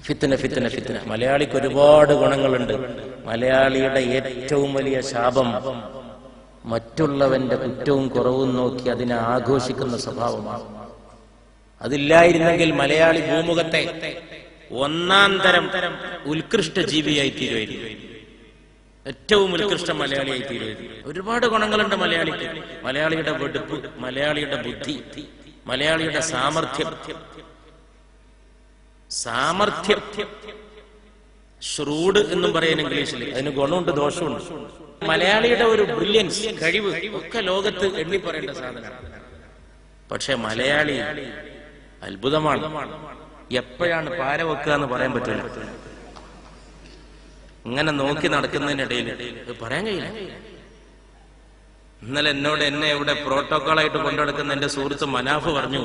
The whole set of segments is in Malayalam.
ഫിത്ന ഫിത്ന ഫിത്ന. മലയാളിക്ക് ഒരുപാട് ഗുണങ്ങളുണ്ട്. മലയാളിയുടെ ഏറ്റവും വലിയ ശാപം മറ്റുള്ളവന്റെ കുറ്റവും കുറവും നോക്കി അതിനെ ആഘോഷിക്കുന്ന സ്വഭാവമാണ്. അതില്ലായിരുന്നെങ്കിൽ മലയാളി ഭൂമുഖത്തെ ഒന്നാം തരം ഉത്കൃഷ്ട ജീവിയായി തീരുമായിരുന്നു. ഏറ്റവും ഉത്കൃഷ്ട മലയാളിയായി തീരുമായിരുന്നു. ഒരുപാട് ഗുണങ്ങളുണ്ട് മലയാളിക്ക്. മലയാളിയുടെ വെടുപ്പ്, മലയാളിയുടെ ബുദ്ധി, മലയാളിയുടെ സാമർഥ്യം. ഷ്രൂഡ് എന്നും പറയാൻ ഇംഗ്ലീഷിൽ. അതിന് ഗുണമുണ്ട്, ദോഷമുണ്ട്. മലയാളിയുടെ ഒരു ബ്രില്യൻസ്, കഴിവ് ഒക്കെ ലോകത്ത് എണ്ണി പറയേണ്ട സാധനമാണ്. പക്ഷെ മലയാളി അത്ഭുതമാണ്. എപ്പോഴാണ് പാര വെക്കുക എന്ന് പറയാൻ പറ്റില്ല. ഇങ്ങനെ നോക്കി നടക്കുന്നതിനിടയിൽ പറയാൻ കഴിയില്ല. ഇന്നലെ എന്നെ ഇവിടെ പ്രോട്ടോകോളായിട്ട് കൊണ്ടുനടക്കുന്ന എന്റെ സുഹൃത്ത് മനാഫ് പറഞ്ഞു,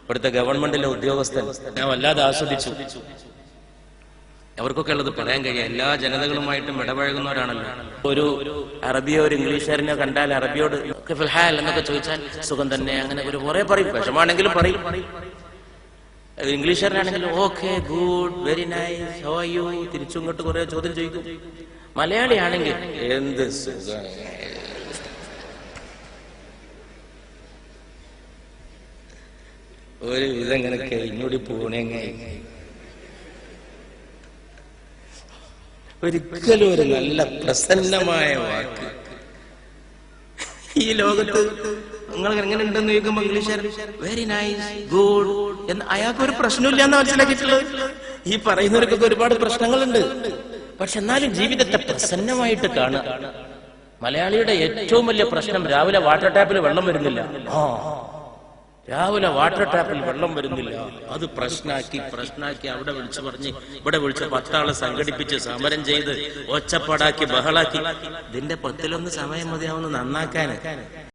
ഇവിടുത്തെ ഗവൺമെന്റിലെ ഉദ്യോഗസ്ഥൻ, ഞാൻ വല്ലാതെ ആസ്വദിച്ചു. അവർക്കൊക്കെ ഉള്ളത് പറയാൻ കഴിയും. എല്ലാ ജനതകളുമായിട്ടും ഇടപഴകുന്നവരാണല്ലോ. ഒരു അറബിയോ ഒരു ഇംഗ്ലീഷുകാരനെ കണ്ടാൽ അറബിയോട് എന്നൊക്കെ ചോദിച്ചാൽ സുഖം തന്നെ, അങ്ങനെ ഒരു കുറെ പറയും. വിഷമാണെങ്കിലും പറയും. ഇംഗ്ലീഷുകാരനാണെങ്കിലും okay, good, very nice, how are you, തിരിച്ചു ഇങ്ങോട്ട് കുറെ ചോദ്യം ചോദിക്കും. മലയാളിയാണെങ്കിൽ എന്ത് സുഖം, ഒരു വിധം ഇങ്ങനൊക്കെ ഇങ്ങോട്ട് പോണേങ്ങ. ഒരിക്കലും ഒരു നല്ല പ്രസന്നമായ വാക്ക് ഈ ലോകത്ത് നിങ്ങൾ എങ്ങനെ ഉണ്ടെന്ന് ചോദിക്കുമ്പോ ഇംഗ്ലീഷുകാരൻ വെരി നൈസ്, ഗുഡ് എന്ന് അയാൾക്ക് ഒരു പ്രശ്നമില്ല എന്ന് മനസ്സിലാക്കിയിട്ടുള്ളത്. ഈ പറയുന്നവർക്കൊക്കെ ഒരുപാട് പ്രശ്നങ്ങളുണ്ട്. പക്ഷെ എന്നാലും ജീവിതത്തെ പ്രസന്നമായിട്ട് കാണുക. മലയാളിയുടെ ഏറ്റവും വലിയ പ്രശ്നം രാവിലെ വാട്ടർ ടാപ്പിൽ വെള്ളം വരുന്നില്ല. രാവിലെ വാട്ടർ ടാപ്പിൽ വെള്ളം വരുന്നില്ല. അത് പ്രശ്നാക്കി അവിടെ വിളിച്ചു പറഞ്ഞ് ഇവിടെ വിളിച്ച് 10 ആളെ സംഘടിപ്പിച്ച് സമരം ചെയ്ത് ഒച്ചപ്പാടാക്കി ബഹളാക്കി. ഇതിന്റെ 10 സമയം മതിയാവുന്ന നന്നാക്കാൻ.